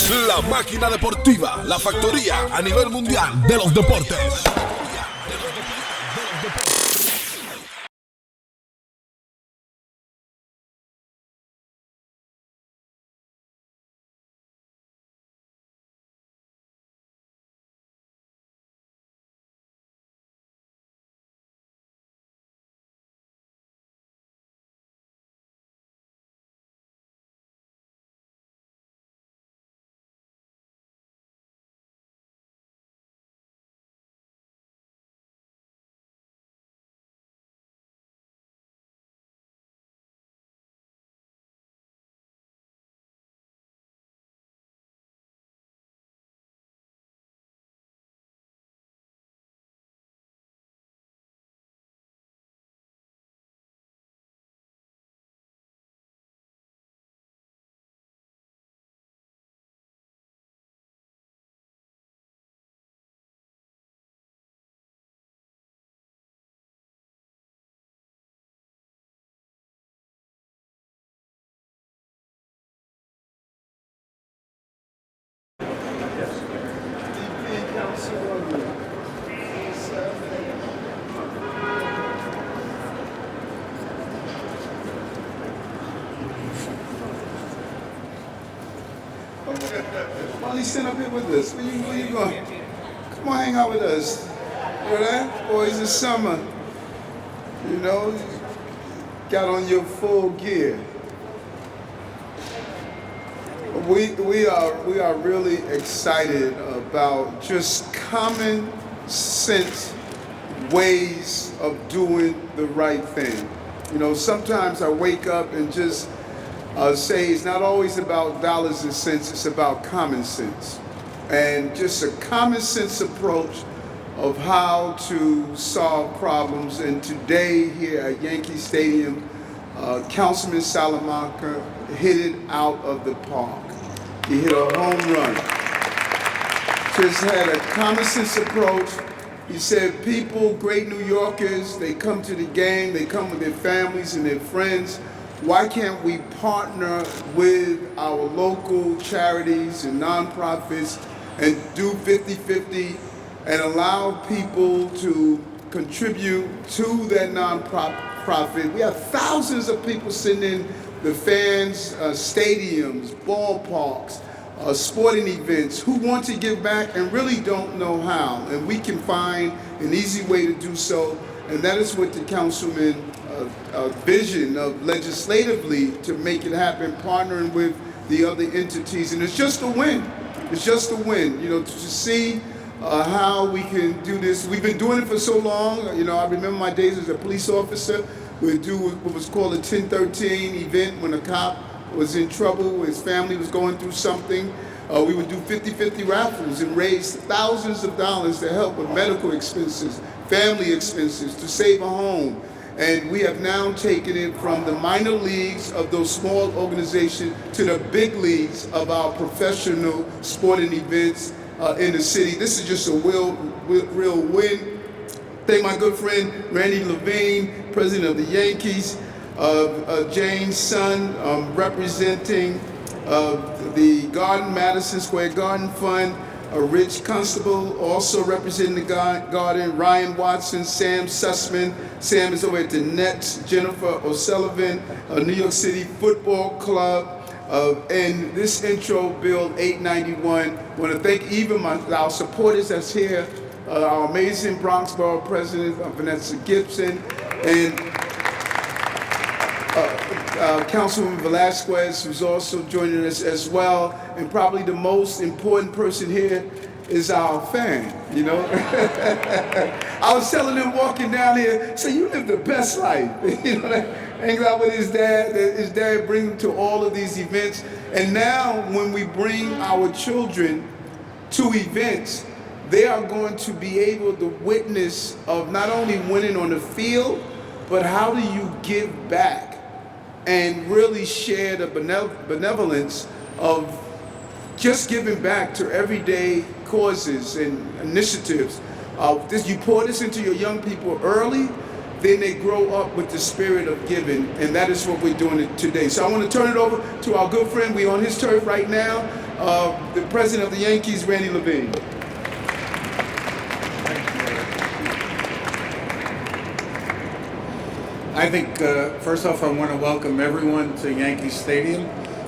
La máquina deportiva, la factoría a nivel mundial de los deportes. Why don't you stand up here with us? Where you going? Come on, hang out with us. You know that? Boys, it's summer. You know, got on your full gear. We are really excited about just common sense ways of doing the right thing. You know, sometimes I wake up and just say it's not always about dollars and cents, it's about common sense. And just a common sense approach of how to solve problems. And today here at Yankee Stadium, Councilman Salamanca hit it out of the park. He hit a home run. Just had a common sense approach. He said people, great New Yorkers, they come to the game, they come with their families and their friends. Why can't we partner with our local charities and nonprofits and do 50-50 and allow people to contribute to that nonprofit? We have thousands of people sitting in the fans, stadiums, ballparks, sporting events who want to give back and really don't know how. And we can find an easy way to do so. And that is what the councilman vision of legislatively to make it happen, partnering with the other entities. And it's just a win. It's just a win, you know, to see how we can do this. We've been doing it for so long. You know, I remember my days as a police officer. We'd do what was called a 1013 event when a cop was in trouble, his family was going through something. We would do 50-50 raffles and raise thousands of dollars to help with medical expenses, family expenses, to save a home. And we have now taken it from the minor leagues of those small organizations to the big leagues of our professional sporting events in the city. This is just a real win. Thank my good friend Randy Levine, president of the Yankees, Jane's son, representing the Madison Square Garden Fund, Rich Constable, also representing the Garden, Ryan Watson, Sam Sussman. Sam is over at the Nets, Jennifer O'Sullivan, New York City Football Club, and this intro, Bill 891. I want to thank even our supporters that's here, our amazing Bronx Borough President, Vanessa Gibson, and Councilman Velasquez, who's also joining us as well. And probably the most important person here is our fan, you know? I was telling him walking down here, so you live the best life. You know, hangs out with his dad brings him to all of these events. And now when we bring our children to events, they are going to be able to witness of not only winning on the field, but how do you give back and really share the benevolence of just giving back to everyday causes and initiatives. You pour this into your young people early, then they grow up with the spirit of giving, and that is what we're doing today. So I want to turn it over to our good friend. We're on his turf right now. The president of the Yankees, Randy Levine. I think, first off, I want to welcome everyone to Yankee Stadium.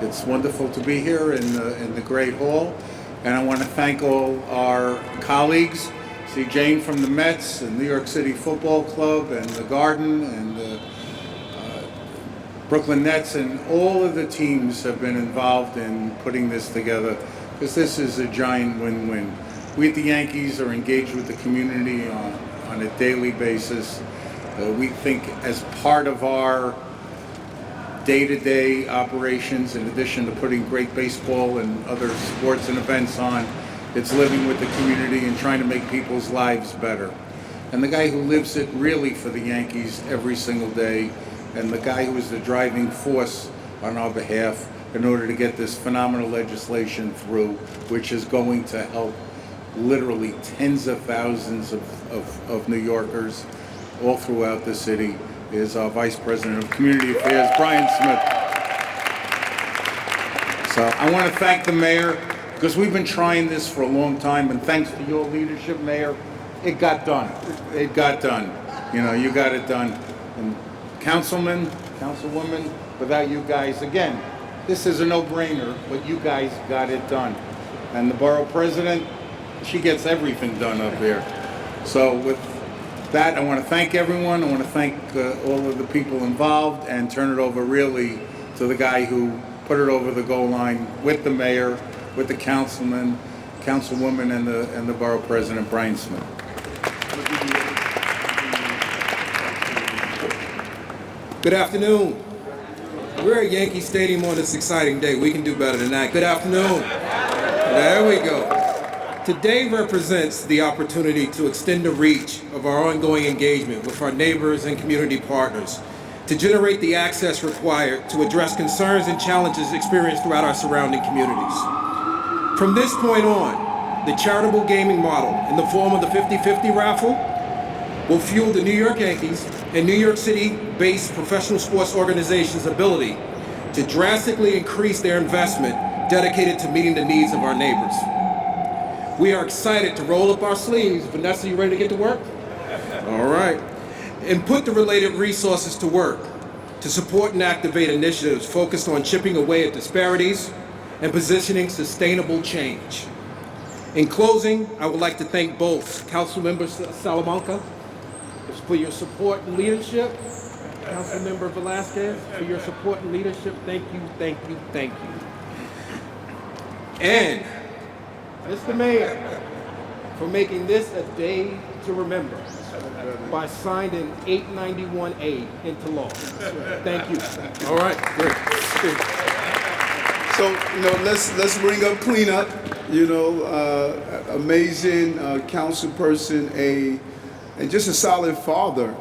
It's wonderful to be here in the Great Hall. And I want to thank all our colleagues. See Jane from the Mets and New York City Football Club and the Garden and the Brooklyn Nets, and all of the teams have been involved in putting this together, because this is a giant win-win. We at the Yankees are engaged with the community on a daily basis. We think as part of our day-to-day operations, in addition to putting great baseball and other sports and events on, it's living with the community and trying to make people's lives better. And the guy who lives it really for the Yankees every single day, and the guy who is the driving force on our behalf in order to get this phenomenal legislation through, which is going to help literally tens of thousands of New Yorkers all throughout the city, is our Vice President of Community Affairs, Brian Smith. So I want to thank the mayor, because we've been trying this for a long time, and thanks to your leadership, Mayor, it got done. It got done. You know, you got it done. And councilmen, councilwomen, without you guys, again, this is a no-brainer, but you guys got it done. And the borough president, she gets everything done up here. So with that, I want to thank everyone. I want to thank all of the people involved, and turn it over really to the guy who put it over the goal line with the mayor, with the councilman, councilwoman, and the borough president, Brian Smith. Good afternoon. We're at Yankee Stadium on this exciting day. We can do better than that. Good afternoon. There we go. Today represents the opportunity to extend the reach of our ongoing engagement with our neighbors and community partners, to generate the access required to address concerns and challenges experienced throughout our surrounding communities. From this point on, the charitable gaming model in the form of the 50-50 raffle will fuel the New York Yankees and New York City-based professional sports organizations' ability to drastically increase their investment dedicated to meeting the needs of our neighbors. We are excited to roll up our sleeves. Vanessa, you ready to get to work? All right. And put the related resources to work to support and activate initiatives focused on chipping away at disparities and positioning sustainable change. In closing, I would like to thank both Councilmember Salamanca for your support and leadership. Councilmember Velasquez, for your support and leadership. Thank you, thank you, thank you. And Mr. Mayor, for making this a day to remember by signing 891A into law. Thank you. All right, great. So, let's bring up cleanup. Amazing council person, and just a solid father.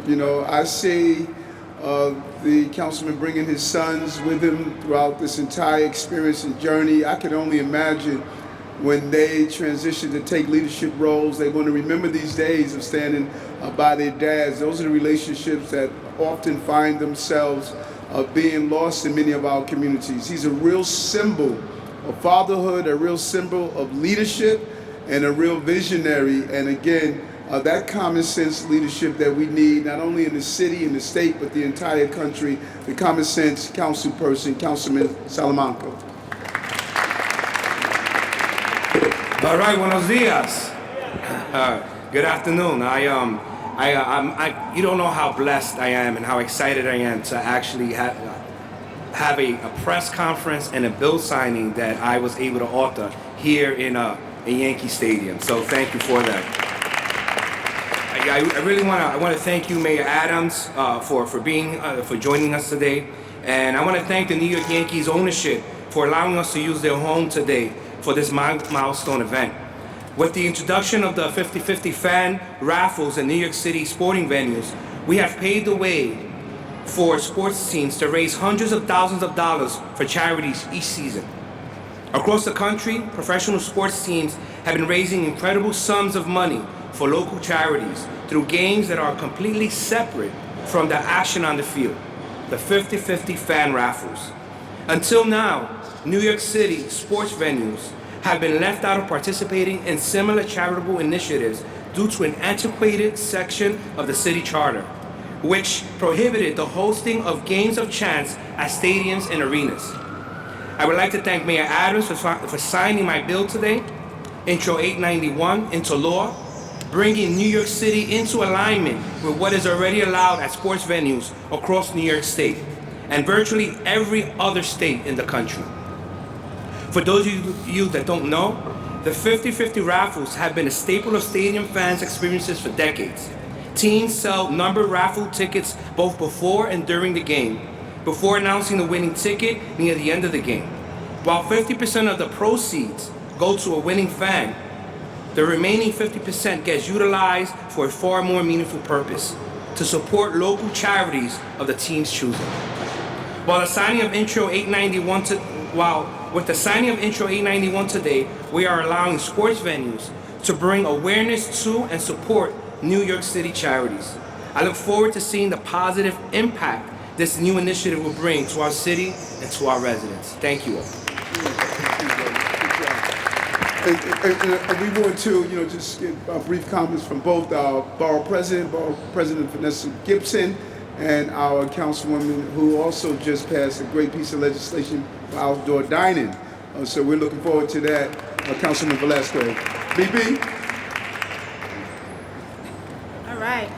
I see the councilman bringing his sons with him throughout this entire experience and journey. I can only imagine when they transition to take leadership roles, they're going to remember these days of standing by their dads. Those are the relationships that often find themselves being lost in many of our communities. He's a real symbol of fatherhood, a real symbol of leadership, and a real visionary. And again, that common sense leadership that we need, not only in the city, in the state, but the entire country, the common sense council person, Councilman Salamanca. All right, buenos dias. Good afternoon. You don't know how blessed I am and how excited I am to actually have a press conference and a bill signing that I was able to author here in Yankee Stadium. So thank you for that. I really want to thank you, Mayor Adams, for joining us today, and I want to thank the New York Yankees ownership for allowing us to use their home today for this milestone event. With the introduction of the 50-50 fan raffles in New York City sporting venues, we have paved the way for sports teams to raise hundreds of thousands of dollars for charities each season. Across the country, professional sports teams have been raising incredible sums of money for local charities through games that are completely separate from the action on the field, the 50-50 fan raffles. Until now, New York City sports venues have been left out of participating in similar charitable initiatives due to an antiquated section of the city charter, which prohibited the hosting of games of chance at stadiums and arenas. I would like to thank Mayor Adams for signing my bill today, Intro 891, into law, bringing New York City into alignment with what is already allowed at sports venues across New York State and virtually every other state in the country. For those of you that don't know, the 50-50 raffles have been a staple of stadium fans' experiences for decades. Teams sell numbered raffle tickets both before and during the game, before announcing the winning ticket near the end of the game. While 50% of the proceeds go to a winning fan, the remaining 50% gets utilized for a far more meaningful purpose, to support local charities of the team's choosing. With the signing of Intro 891 today, we are allowing sports venues to bring awareness to and support New York City charities. I look forward to seeing the positive impact this new initiative will bring to our city and to our residents. Thank you all. And we want to, just get brief comments from both our Borough President Vanessa Gibson, and our Councilwoman, who also just passed a great piece of legislation for outdoor dining. So we're looking forward to that. Councilman Velasquez. BB? All right.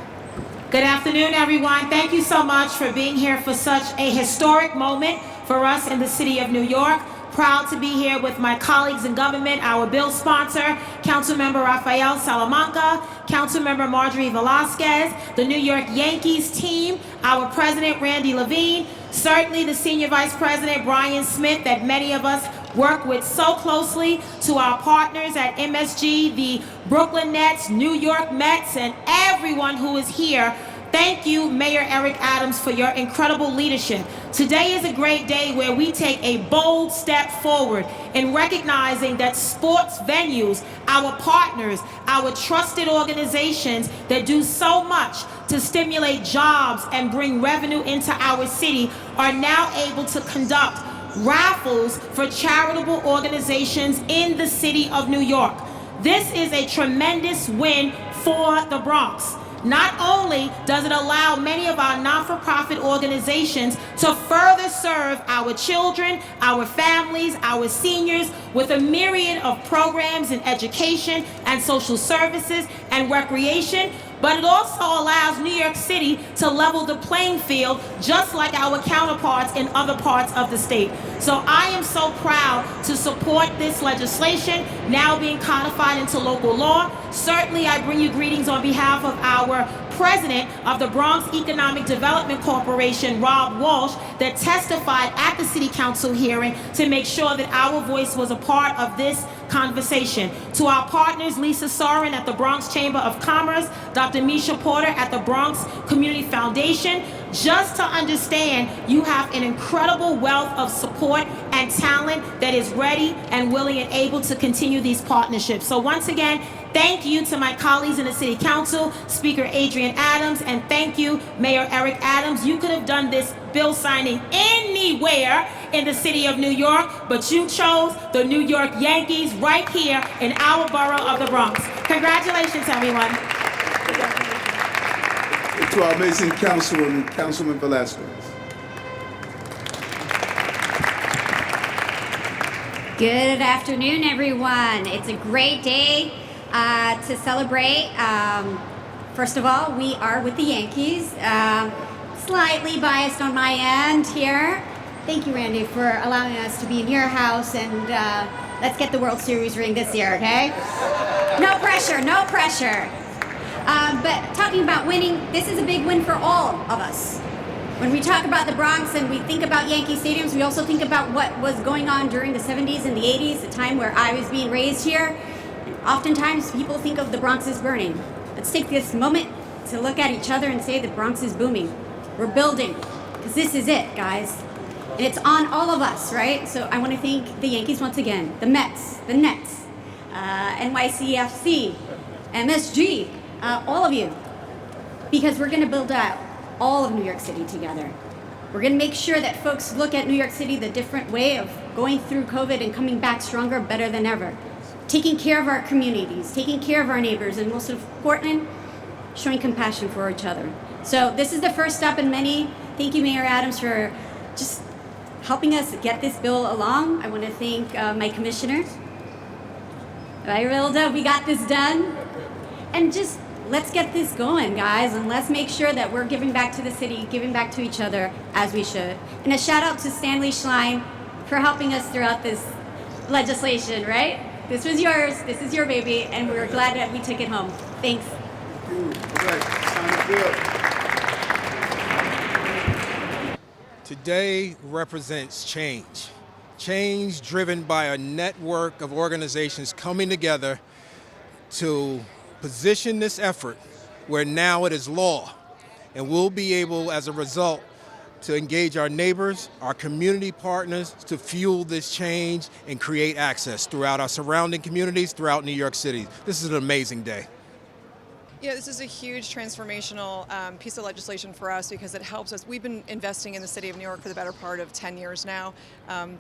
Good afternoon, everyone. Thank you so much for being here for such a historic moment for us in the city of New York. Proud to be here with my colleagues in government, our bill sponsor, Councilmember Rafael Salamanca, Councilmember Marjorie Velasquez, the New York Yankees team, our President Randy Levine, certainly the Senior Vice President Brian Smith that many of us work with so closely, to our partners at MSG, the Brooklyn Nets, New York Mets, and everyone who is here. Thank you, Mayor Eric Adams, for your incredible leadership. Today is a great day where we take a bold step forward in recognizing that sports venues, our partners, our trusted organizations that do so much to stimulate jobs and bring revenue into our city, are now able to conduct raffles for charitable organizations in the city of New York. This is a tremendous win for the Bronx. Not only does it allow many of our not-for-profit organizations to further serve our children, our families, our seniors with a myriad of programs in education and social services and recreation, but it also allows New York City to level the playing field just like our counterparts in other parts of the state. So I am so proud to support this legislation now being codified into local law. Certainly I bring you greetings on behalf of our President of the Bronx Economic Development Corporation, Rob Walsh, that testified at the City Council hearing to make sure that our voice was a part of this conversation. To our partners, Lisa Soren at the Bronx Chamber of Commerce, Dr. Misha Porter at the Bronx Community Foundation, just to understand you have an incredible wealth of support and talent that is ready and willing and able to continue these partnerships. So once again, thank you to my colleagues in the City Council, Speaker Adrian Adams, and thank you, Mayor Eric Adams. You could have done this bill signing anywhere in the city of New York, but you chose the New York Yankees right here in our borough of the Bronx. Congratulations, everyone. To our amazing Councilman Velasquez. Good afternoon, everyone. It's a great day to celebrate. First of all, we are with the Yankees. Slightly biased on my end here. Thank you, Randy, for allowing us to be in your house, and let's get the World Series ring this year, okay? No pressure, no pressure. But talking about winning, this is a big win for all of us. When we talk about the Bronx and we think about Yankee Stadiums, we also think about what was going on during the 70s and the 80s, the time where I was being raised here. And oftentimes people think of the Bronx as burning. Let's take this moment to look at each other and say the Bronx is booming. We're building, because this is it, guys. And it's on all of us, right? So I want to thank the Yankees once again, the Mets, the Nets, NYCFC, MSG, all of you, because we're going to build out all of New York City together. We're going to make sure that folks look at New York City the different way of going through COVID and coming back stronger, better than ever. Taking care of our communities, taking care of our neighbors, and most important, showing compassion for each other. So this is the first step in many. Thank you, Mayor Adams, for just helping us get this bill along. I want to thank my commissioners. We got this done. And just let's get this going, guys, and let's make sure that we're giving back to the city, giving back to each other as we should. And a shout out to Stanley Schlein for helping us throughout this legislation, right? This was yours, this is your baby, and we're glad that we took it home. Thanks. All right, sign the bill. Today represents change. Change driven by a network of organizations coming together to position this effort where now it is law. And we'll be able, as a result, to engage our neighbors, our community partners to fuel this change and create access throughout our surrounding communities, throughout New York City. This is an amazing day. Yeah, this is a huge transformational piece of legislation for us because it helps us. We've been investing in the city of New York for the better part of 10 years now.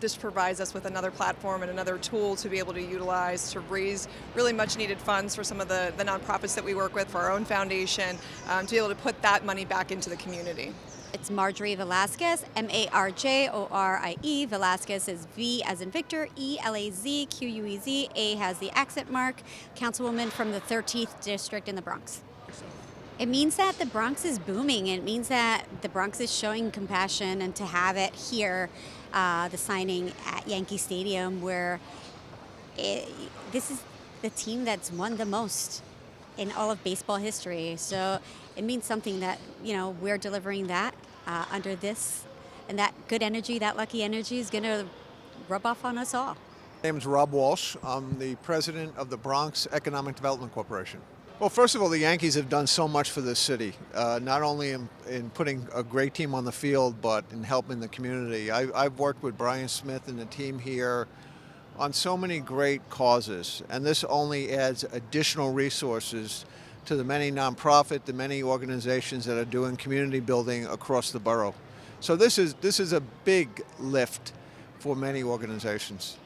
This provides us with another platform and another tool to be able to utilize to raise really much needed funds for some of the nonprofits that we work with, for our own foundation, to be able to put that money back into the community. It's Marjorie Velasquez, Marjorie. Velasquez is V as in Victor, ELAZQUEZ. A has the accent mark. Councilwoman from the 13th District in the Bronx. It means that the Bronx is booming. It means that the Bronx is showing compassion, and to have it here, the signing at Yankee Stadium, where this is the team that's won the most in all of baseball history. So it means something that, we're delivering that under this, and that good energy, that lucky energy is going to rub off on us all. My name is Rob Walsh. I'm the president of the Bronx Economic Development Corporation. Well, first of all, the Yankees have done so much for this city, not only in putting a great team on the field, but in helping the community. I've worked with Brian Smith and the team here on so many great causes, and this only adds additional resources to the many nonprofit, the many organizations that are doing community building across the borough. So this is a big lift for many organizations.